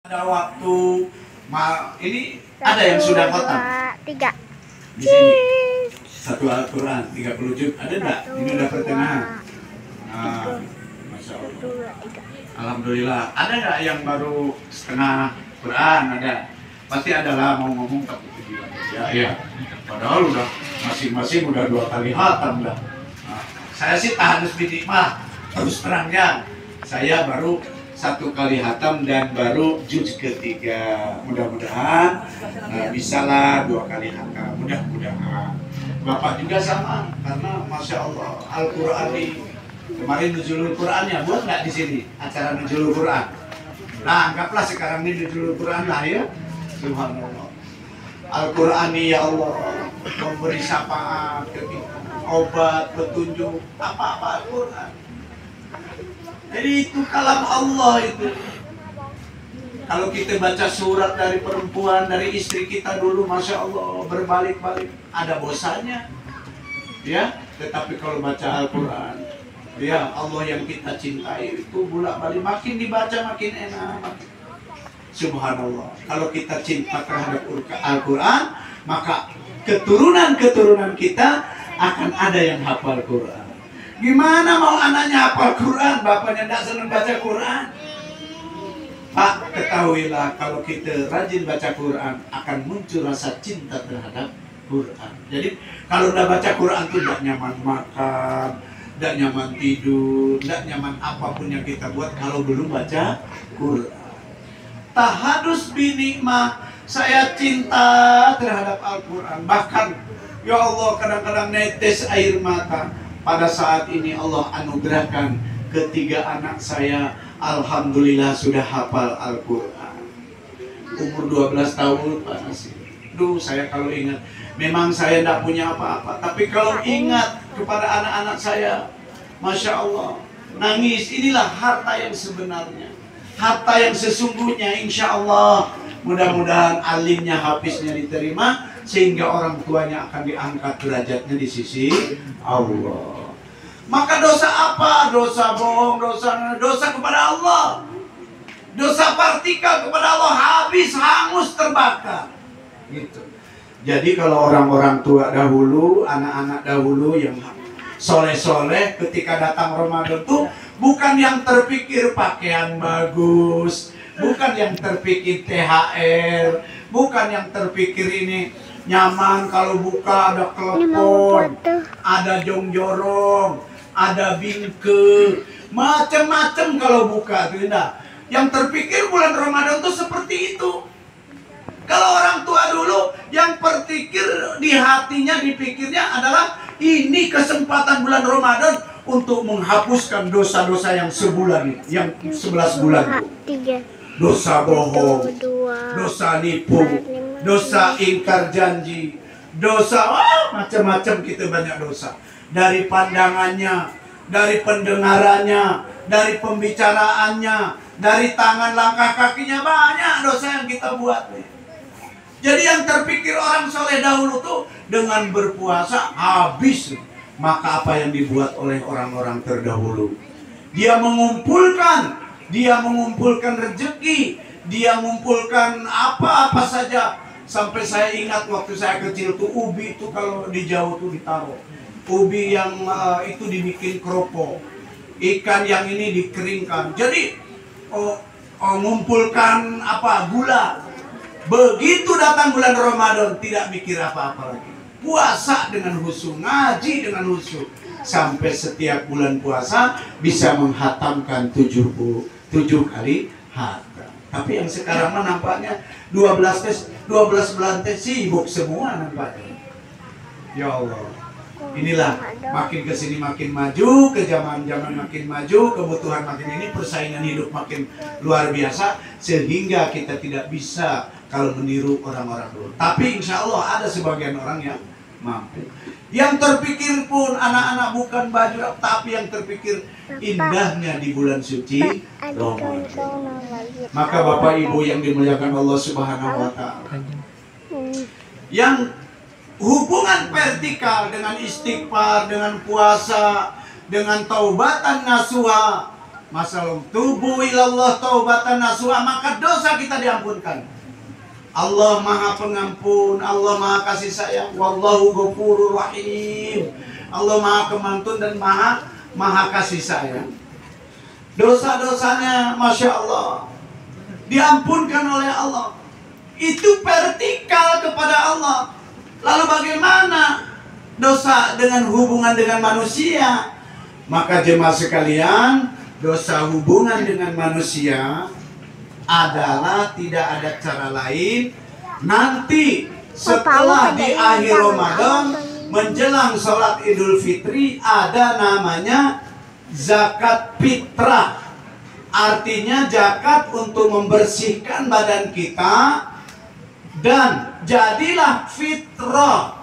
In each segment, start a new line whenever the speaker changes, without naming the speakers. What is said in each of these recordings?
Ada waktu ini ada yang sudah khatam.
3.
Di sini satu Al-Quran 30 juz ada enggak? Ini udah pertengahan. Masya Allah. Alhamdulillah. Ada nggak yang baru setengah Quran? Ada. Pasti ada lah, mau ngomong tapi ya. Padahal udah masing-masing udah 2 kali khatam dah. Saya sih tahan bismillah. Terus terangnya saya baru 1 kali khatam dan baru juz ketiga. Mudah-mudahan bisalah 2 kali khatam. Mudah-mudahan. Bapak juga sama karena masya Allah Al-Quran di kemarin nuzulul Qurannya buat nggak di sini acara nuzulul Quran. Nah anggaplah sekarang ini nuzulul Quran lah ya. Subhanallah. Al-Quran ini ya Allah memberi syafaat ke kita, obat, petunjuk, apa-apa Al-Quran. Jadi itu kalam Allah itu. Kalau kita baca surat dari perempuan, dari istri kita dulu, masya Allah berbalik-balik, ada bosannya, ya. Tetapi kalau baca Al-Quran, ya Allah yang kita cintai itu bolak-balik makin dibaca makin enak. Subhanallah. Kalau kita cinta terhadap Al-Quran, maka keturunan-keturunan kita akan ada yang hafal Quran. Gimana mau anaknya hafal Quran, bapaknya tidak senang baca Quran? Pak, ketahuilah kalau kita rajin baca Quran akan muncul rasa cinta terhadap Quran. Jadi kalau udah baca Quran tuh tidak nyaman makan, tidak nyaman tidur, tidak nyaman apapun yang kita buat kalau belum baca Quran. Tahadus binikmah, saya cinta terhadap Al-Quran. Bahkan ya Allah kadang-kadang netes air mata. Pada saat ini Allah anugerahkan ketiga anak saya, alhamdulillah sudah hafal Al-Quran. Umur 12 tahun Pak Nasir. Duh, saya kalau ingat, memang saya tidak punya apa-apa, tapi kalau ingat kepada anak-anak saya, masya Allah, nangis. Inilah harta yang sebenarnya, harta yang sesungguhnya. Insya Allah mudah-mudahan alimnya, hafiznya diterima, sehingga orang tuanya akan diangkat derajatnya di sisi Allah. Maka dosa apa? Dosa bohong, dosa kepada Allah, dosa partikel kepada Allah, habis, hangus, terbakar. Gitu. Jadi kalau orang-orang tua dahulu, anak-anak dahulu yang soleh-soleh, ketika datang Ramadan tuh bukan yang terpikir pakaian bagus, bukan yang terpikir THR, bukan yang terpikir ini nyaman kalau buka ada telepon, ada jongjorong, ada bingke, macam-macam kalau buka tuh indah. Yang terpikir bulan Ramadan tuh seperti itu. Kalau orang tua dulu yang terpikir di hatinya, dipikirnya adalah ini kesempatan bulan Ramadan untuk menghapuskan dosa-dosa yang sebulan, yang 11 bulan. Dosa bohong, dosa nipu, dosa ingkar janji, dosa macam-macam, kita banyak dosa. Dari pandangannya, dari pendengarannya, dari pembicaraannya, dari tangan langkah kakinya, banyak dosa yang kita buat. Jadi yang terpikir orang soleh dahulu tuh dengan berpuasa habis. Maka apa yang dibuat oleh orang-orang terdahulu? Dia mengumpulkan rezeki, dia mengumpulkan apa-apa saja. Sampai saya ingat waktu saya kecil tuh ubi itu kalau di Jawa tuh ditaruh. Ubi yang itu dibikin keropok, ikan yang ini dikeringkan. Jadi mengumpulkan gula. Begitu datang bulan Ramadan tidak mikir apa-apa lagi. Puasa dengan khusyuk, ngaji dengan khusyuk. Sampai setiap bulan puasa bisa menghatamkan 7 kali hatam. Tapi yang sekarang mah nampaknya 12 bulan sibuk semua nampaknya. Ya Allah. Inilah makin kesini makin maju, ke zaman makin maju, kebutuhan makin ini, persaingan hidup makin luar biasa, sehingga kita tidak bisa kalau meniru orang-orang dulu. Tapi insya Allah ada sebagian orang yang mampu. Yang terpikir pun anak-anak bukan baju, tapi yang terpikir indahnya di bulan suci Ramadan. Maka Bapak Ibu yang dimuliakan Allah Subhanahu wa Ta'ala, yang hubungan vertikal dengan istighfar, dengan puasa, dengan taubatan nasuha, Masalah tubuh ilallah taubatan nasuha, maka dosa kita diampunkan. Allah Maha Pengampun, Allah Maha Kasih Sayang, wallahu ghafurur rahim. Allah Maha Kemantun dan Maha Kasih Sayang. Dosa-dosanya Masya Allah diampunkan oleh Allah. Itu vertikal kepada Allah. Lalu bagaimana dosa dengan hubungan dengan manusia? Maka jemaah sekalian, dosa hubungan dengan manusia adalah tidak ada cara lain. Nanti setelah di akhir Ramadan menjelang sholat Idul Fitri ada namanya zakat fitrah. Artinya zakat untuk membersihkan badan kita dan jadilah fitrah.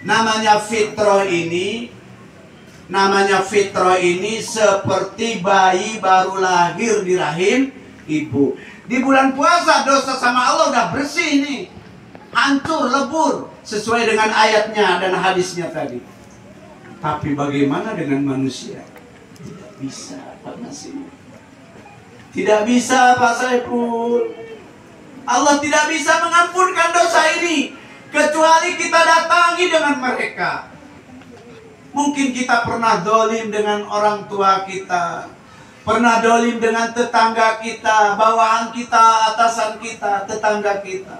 Namanya fitrah ini seperti bayi baru lahir di rahim ibu. Di bulan puasa dosa sama Allah udah bersih nih, hancur, lebur, sesuai dengan ayatnya dan hadisnya tadi. Tapi bagaimana dengan manusia? Tidak bisa Pak Nasir. Tidak bisa Pak Saiful. Allah tidak bisa mengampunkan dosa ini kecuali kita datangi dengan mereka. Mungkin kita pernah dolim dengan orang tua kita, pernah dolim dengan tetangga kita, bawahan kita, atasan kita, tetangga kita.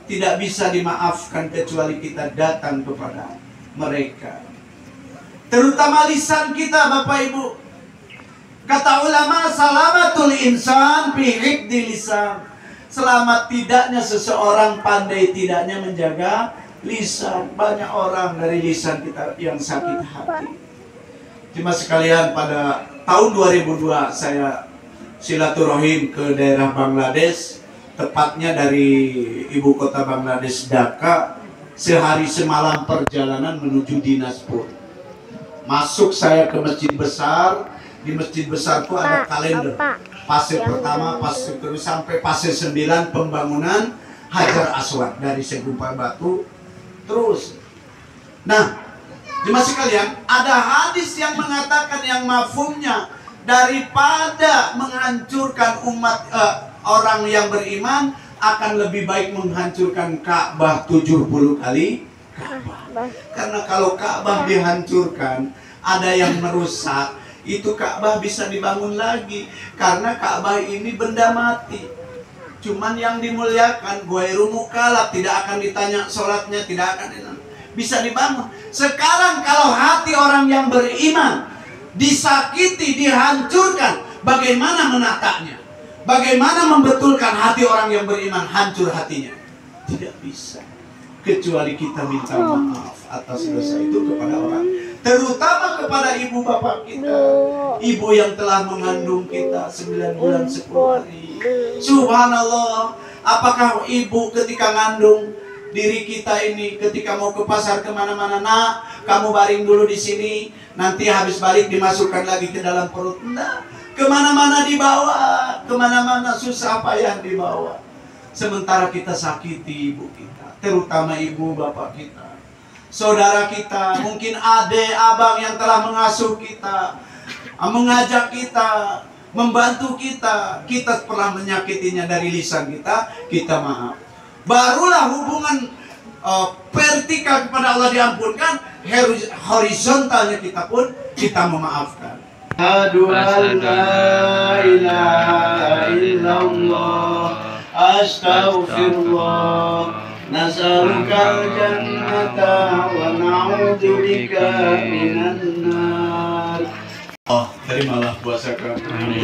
Tidak bisa dimaafkan kecuali kita datang kepada mereka. Terutama lisan kita Bapak Ibu. Kata ulama, salamatul insan fi hifdzi lisan. Selamat tidaknya seseorang, pandai tidaknya menjaga lisan. Banyak orang dari lisan kita yang sakit hati. Cuma sekalian, pada tahun 2002 saya silaturahim ke daerah Bangladesh, tepatnya dari ibu kota Bangladesh Dhaka. Sehari semalam perjalanan menuju Dinaspur. Masuk saya ke masjid besar. Di masjid besar itu ada kalender. Fase pertama, fase terus sampai fase 9 pembangunan Hajar Aswad dari segumpal batu terus. Nah, jemaah sekalian, ada hadis yang mengatakan yang mafhumnya daripada menghancurkan umat orang yang beriman, akan lebih baik menghancurkan Ka'bah 70 kali Ka'bah. Karena kalau Ka'bah dihancurkan, ada yang merusak, itu Ka'bah bisa dibangun lagi. Karena Ka'bah ini benda mati. Cuman yang dimuliakan ghairu mukallaf, tidak akan ditanya sholatnya, tidak akan bisa dibangun. Sekarang kalau hati orang yang beriman disakiti, dihancurkan, bagaimana menatanya? Bagaimana membetulkan hati orang yang beriman hancur hatinya? Tidak bisa, kecuali kita minta maaf atas dosa itu kepada orang, terutama kepada ibu bapak kita, ibu yang telah mengandung kita 9 bulan 10 hari. Subhanallah, apakah ibu ketika ngandung diri kita ini, ketika mau ke pasar kemana-mana, nak, kamu baring dulu di sini, nanti habis balik dimasukkan lagi ke dalam perut? Enggak, kemana-mana dibawa, kemana-mana susah payah dibawa. Sementara kita sakiti ibu kita, terutama ibu bapak kita, saudara kita, mungkin adik, abang yang telah mengasuh kita, mengajak kita, membantu kita, kita pernah menyakitinya dari lisan kita, kita maaf. Barulah hubungan vertikal kepada Allah diampunkan, horizontalnya kita pun kita memaafkan. Asyhadu an la ilaha illallah, astaghfirullah, nas'alukal jannata wa na'udzubika minan nar. Terimalah puasa kami,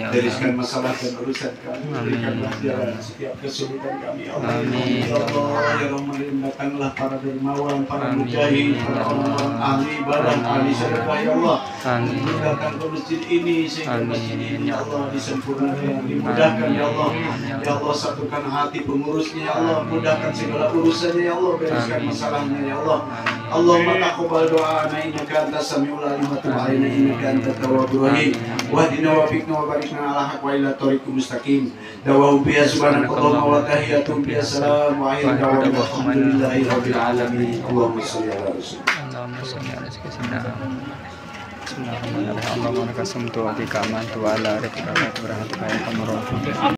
bereskan masalah dan urusan kami, berikanlah jalan setiap kesulitan kami, ya Allah. Ya Allah, ya Rahman, datanglah para dermawan, para mujahid, para orang-orang ahli ibadah, ahli sedekah, ya Allah. Datang ke masjid ini, sehingga masjid ini, ya Allah, disempurnakan, dimudahkan, ya Allah. Ya Allah, satukan hati pengurusnya, ya Allah, mudahkan segala urusannya, ya Allah, bereskan masalahnya, ya Allah. Allahumma taqabbal do'ana innaka antas samiul alim wa tub 'alaina innaka antat tawwabur rahim. Wahdina wa biqna wa barikna ala haqq wa ila thoriqil mustaqim. Dawahum biya subhanakallahumma wa tahiyatum biya salam wa akhir da'wana alhamdulillahi rabbil alamin. Allahumma shalli ala rasulillah.
Bismillahirrahmanirrahim. Allahumma lakasumtu wa bika amantu wa ala rabbika wa rahmatuka ya arhamar rahimin.